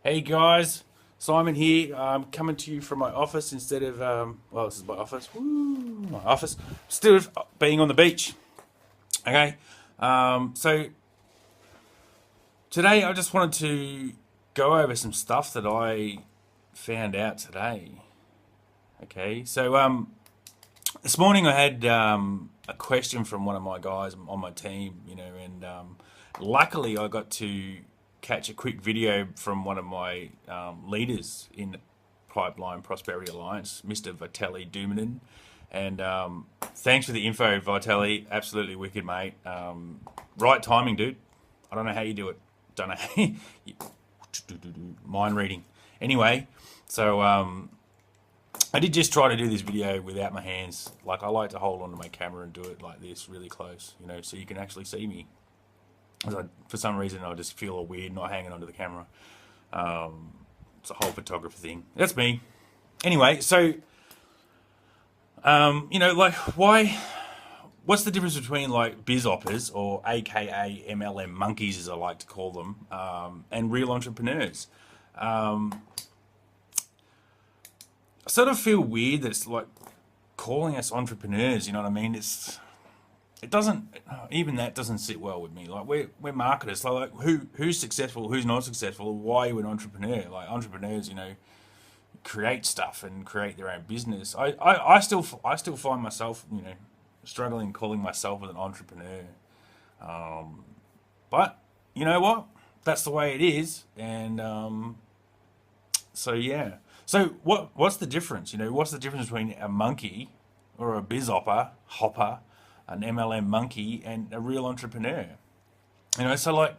Hey guys, Simon here. I'm coming to you from my office instead of, well, this is my office. Woo, my office. Instead of being on the beach. Okay. So today I just wanted to go over some stuff that I found out today. Okay. So this morning I had a question from one of my guys on my team, and luckily I got to catch a quick video from one of my leaders in the Pipeline Prosperity Alliance, Mr. Vitaly Duminin. And thanks for the info, Vitaly. Absolutely wicked, mate. Right timing, dude. I don't know how you do it. Don't know. Mind reading. Anyway, so I did just try to do this video without my hands. Like, I like to hold onto my camera and do it like this, really close, so you can actually see me. For some reason, I just feel all weird not hanging onto the camera. It's a whole photographer thing. That's me. Anyway, so, like, what's the difference between, like, biz oppers, or AKA MLM monkeys, as I like to call them, and real entrepreneurs? I sort of feel weird that it's, like, calling us entrepreneurs, you know what I mean? It doesn't, even that doesn't sit well with me. Like, we're marketers. So, like, who's successful, who's not successful, why are you an entrepreneur? Like, entrepreneurs, create stuff and create their own business. I still find myself, struggling calling myself an entrepreneur. But you know what? That's the way it is. And so yeah. So what's the difference? What's the difference between a monkey or a biz hopper, an MLM monkey, and a real entrepreneur? So like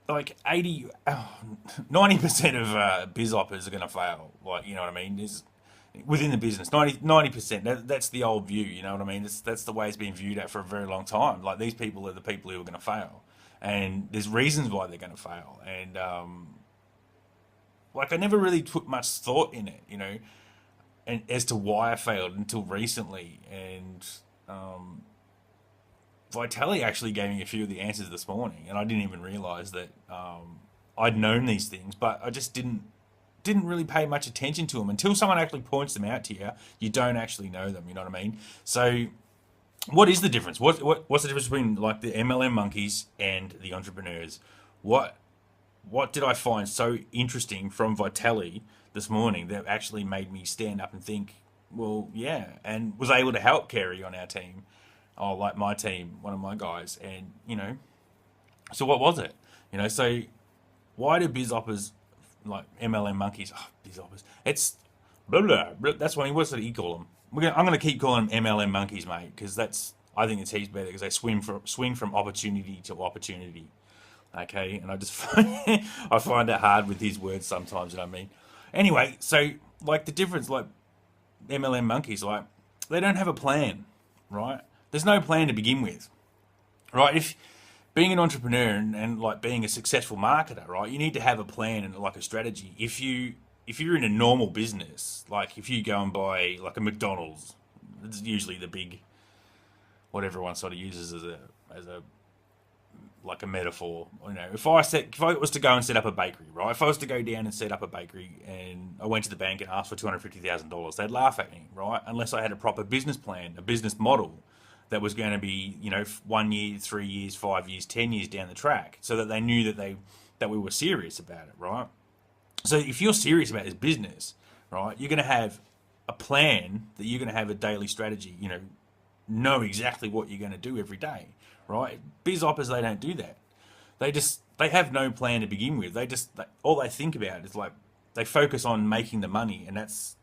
90% of biz oppers are going to fail. Like, you know what I mean? Is within the business, 90%. That's the old view. You know what I mean? That's the way it's been viewed at for a very long time. Like, these people are the people who are going to fail, and there's reasons why they're going to fail. And like, I never really put much thought in it, and as to why I failed until recently. And Vitaly actually gave me a few of the answers this morning, and I didn't even realize that I'd known these things, but I just didn't really pay much attention to them until someone actually points them out to you. You don't actually know them. You know what I mean? So, what is the difference? What's the difference between, like, the MLM monkeys and the entrepreneurs? What did I find so interesting from Vitaly this morning that actually made me stand up and think, well, yeah, and was able to help Kerry on our team, or like my team, one of my guys, and so what was it? So why do biz oppers, like MLM monkeys, biz oppers? It's blah blah. Blah, that's what he call them. I'm gonna keep calling them MLM monkeys, mate, because I think it's heaps better, because they swing from opportunity to opportunity. Okay, and I just I find it hard with his words sometimes. You know what I mean? Anyway, so, like, the difference, like, MLM monkeys, like, they don't have a plan, right? There's no plan to begin with, right? If being an entrepreneur and like being a successful marketer, right, you need to have a plan and, like, a strategy. If you're in a normal business, like if you go and buy, like, a McDonald's, it's usually the big, what everyone sort of uses as a like a metaphor. If I was to go and set up a bakery, right? If I was to go down and set up a bakery, and I went to the bank and asked for $250,000, they'd laugh at me, right? Unless I had a proper business plan, a business model that was going to be, 1 year, 3 years, 5 years, 10 years down the track, so that they knew that we were serious about it, right? So if you're serious about this business, right, you're going to have a plan, that you're going to have a daily strategy, know exactly what you're going to do every day, right? Biz oppers, they don't do that. They have no plan to begin with. All they think about is, like, they focus on making the money, and that's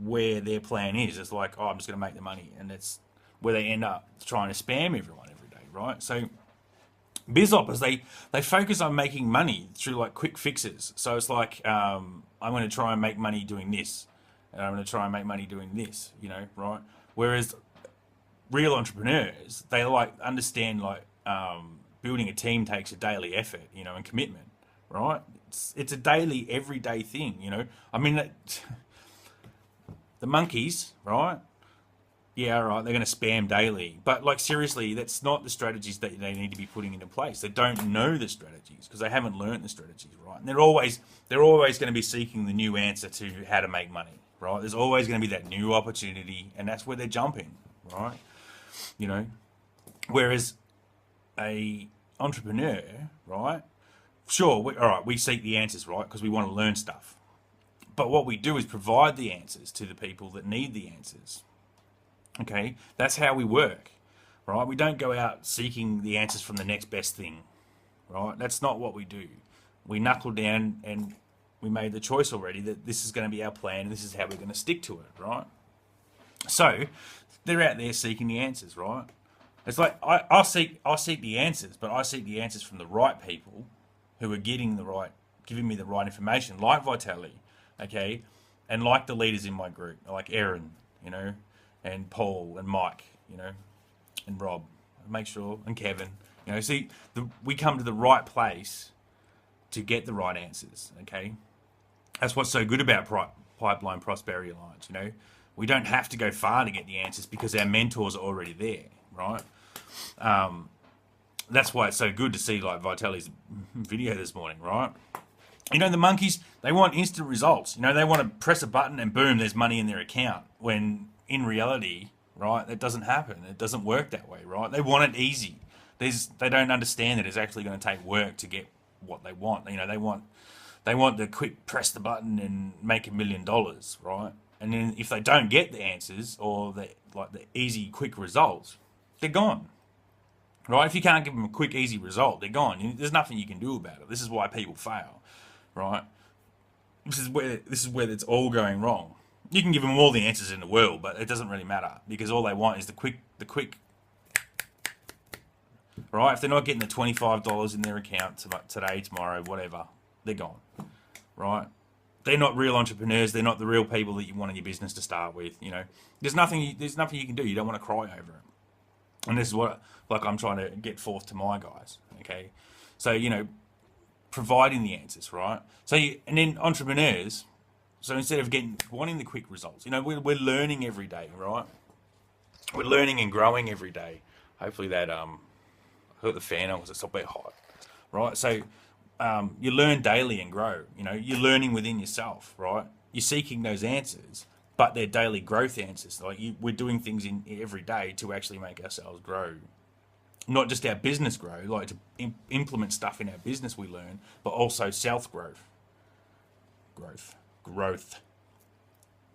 where their plan is. It's like, I'm just going to make the money, and that's where they end up trying to spam everyone every day, right? So biz oppers, they focus on making money through, like, quick fixes. So it's like, I'm going to try and make money doing this, and I'm going to try and make money doing this, right? Whereas real entrepreneurs, they, like, understand, like, building a team takes a daily effort, and commitment, right? It's a daily, everyday thing, I mean, the monkeys, right? Yeah, all right, they're going to spam daily. But like seriously, that's not the strategies that they need to be putting into place. They don't know the strategies because they haven't learned the strategies, right? And they're always going to be seeking the new answer to how to make money, right? There's always going to be that new opportunity, and that's where they're jumping, right? You know, whereas a entrepreneur, right? Sure, all right, we seek the answers, right? Because we want to learn stuff. But what we do is provide the answers to the people that need the answers. Okay, that's how we work, right? We don't go out seeking the answers from the next best thing, right? That's not what we do. We knuckle down and we made the choice already that this is going to be our plan and this is how we're going to stick to it, right? So they're out there seeking the answers, right? It's like I seek the answers, but I seek the answers from the right people who are giving me the right information, like Vitaly, okay, and like the leaders in my group, like Aaron, and Paul and Mike, and Rob, make sure, and Kevin, see, we come to the right place to get the right answers, okay? That's what's so good about Pipeline Prosperity Alliance, We don't have to go far to get the answers because our mentors are already there, right? That's why it's so good to see like Vitaly's video this morning, right? The monkeys, they want instant results. They want to press a button and boom, there's money in their account. When in reality, right, that doesn't happen. It doesn't work that way, right? They want it easy. They don't understand that it's actually going to take work to get what they want. They want the quick press the button and make $1 million, right? And then if they don't get the answers or the easy, quick results, they're gone. Right? If you can't give them a quick, easy result, they're gone. There's nothing you can do about it. This is why people fail, right? This is where it's all going wrong. You can give them all the answers in the world, but it doesn't really matter because all they want is the quick, right? If they're not getting the $25 in their account today, tomorrow, whatever, they're gone, right? They're not real entrepreneurs. They're not the real people that you want in your business to start with. There's nothing you can do. You don't want to cry over it. And this is what I'm trying to get forth to my guys. Okay, so providing the answers, right? So and then entrepreneurs. So instead of wanting the quick results, we're learning every day, right? We're learning and growing every day. Hopefully that I got the fan on because it's a bit hot, right? So you learn daily and grow. You're learning within yourself, right? You're seeking those answers, but they're daily growth answers. We're doing things in every day to actually make ourselves grow, not just our business grow, like to implement stuff in our business we learn, but also self growth,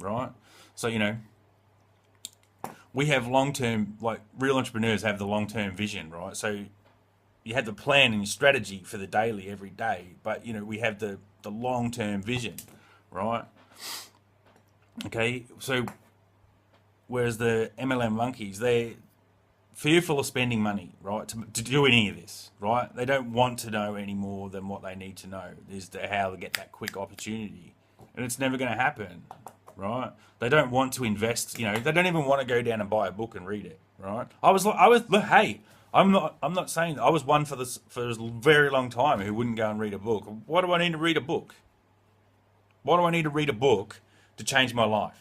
right? So we have long term, like real entrepreneurs have the long term vision, right? So you have the plan and your strategy for the daily every day, but we have the long term vision, right? Okay, so whereas the MLM monkeys, they're fearful of spending money, right, to do any of this, right? They don't want to know any more than what they need to know is how to get that quick opportunity, and it's never going to happen, right? They don't want to invest, they don't even want to go down and buy a book and read it, right? Hey, I'm not saying I was one for a very long time who wouldn't go and read a book. Why do I need to read a book? Why do I need to read a book to change my life?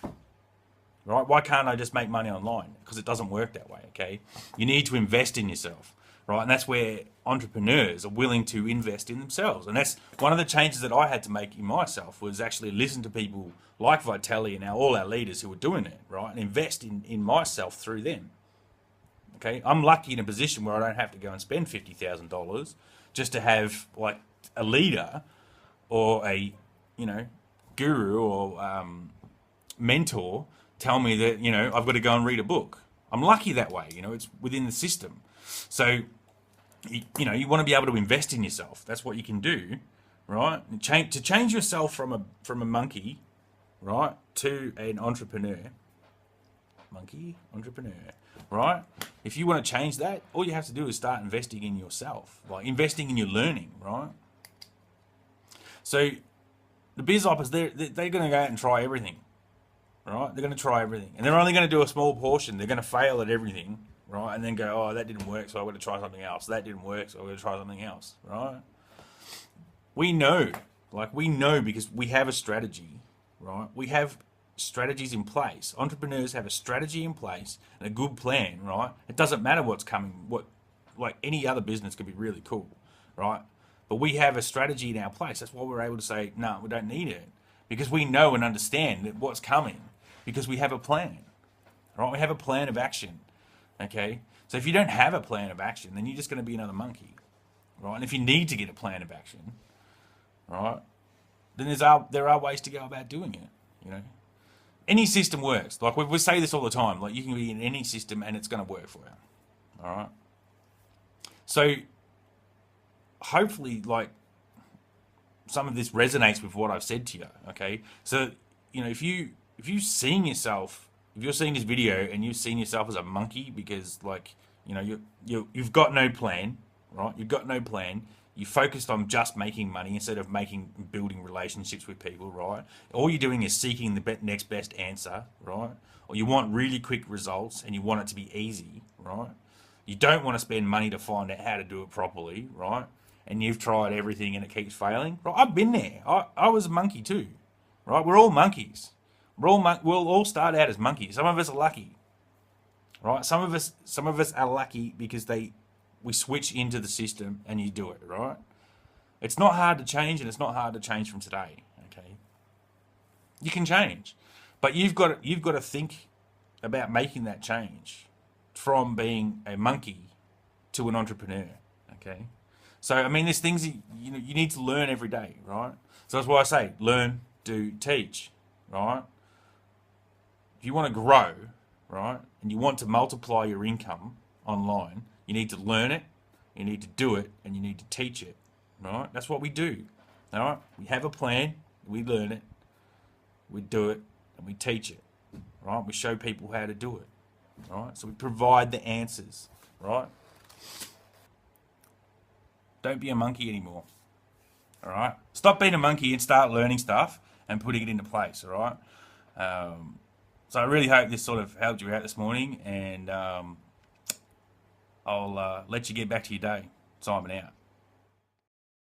Right? Why can't I just make money online? Because it doesn't work that way, okay? You need to invest in yourself, right? And that's where entrepreneurs are willing to invest in themselves. And that's one of the changes that I had to make in myself was actually listen to people like Vitaly and all our leaders who are doing it, right? And invest in myself through them. Okay? I'm lucky in a position where I don't have to go and spend $50,000 just to have like a leader or a, guru or mentor tell me that, I've got to go and read a book. I'm lucky that way, it's within the system. So, you want to be able to invest in yourself. That's what you can do, right? To change yourself from a monkey, right, to an entrepreneur. Monkey, entrepreneur, right? If you want to change that, all you have to do is start investing in yourself, like investing in your learning, right? So the biz oppers, they're going to go out and try everything. Right? They're going to try everything. And they're only going to do a small portion. They're going to fail at everything, right? And then go, oh, that didn't work, so I'm going to try something else. That didn't work, so I'm going to try something else, right? We know because we have a strategy, right? We have strategies in place. Entrepreneurs have a strategy in place and a good plan, right? It doesn't matter what's coming. Like any other business could be really cool, right? But we have a strategy in our place. That's why we're able to say, no, we don't need it, because we know and understand that what's coming, because we have a plan, right? We have a plan of action, okay? So if you don't have a plan of action, then you're just going to be another monkey, right? And if you need to get a plan of action, right, then there are ways to go about doing it, you know? Any system works. Like we say this all the time. Like you can be in any system and it's going to work for you, all right? So hopefully, like, some of this resonates with what I've said to you, okay? So, you know, if you're seeing this video and you've seen yourself as a monkey because, like, you know, you've got no plan, right? You've got no plan. You focused on just making money instead of building relationships with people, right? All you're doing is seeking the next best answer, right? Or you want really quick results and you want it to be easy, right? You don't want to spend money to find out how to do it properly, right? And you've tried everything and it keeps failing, right? I've been there. I was a monkey too, right? We're all monkeys. We'll all start out as monkeys. Some of us are lucky, right? Some of us are lucky because we switch into the system and you do it, right? It's not hard to change, and it's not hard to change from today, okay? You can change, but you've got to think about making that change from being a monkey to an entrepreneur, okay? So, I mean, there's things you need to learn every day, right? So that's why I say learn, do, teach, right? If you want to grow, right, and you want to multiply your income online, you need to learn it, you need to do it, and you need to teach it, right? That's what we do, all right? We have a plan, we learn it, we do it, and we teach it, right? We show people how to do it, right? So we provide the answers, right? Don't be a monkey anymore, all right? Stop being a monkey and start learning stuff and putting it into place, all right? So I really hope this sort of helped you out this morning, and I'll let you get back to your day. Simon out.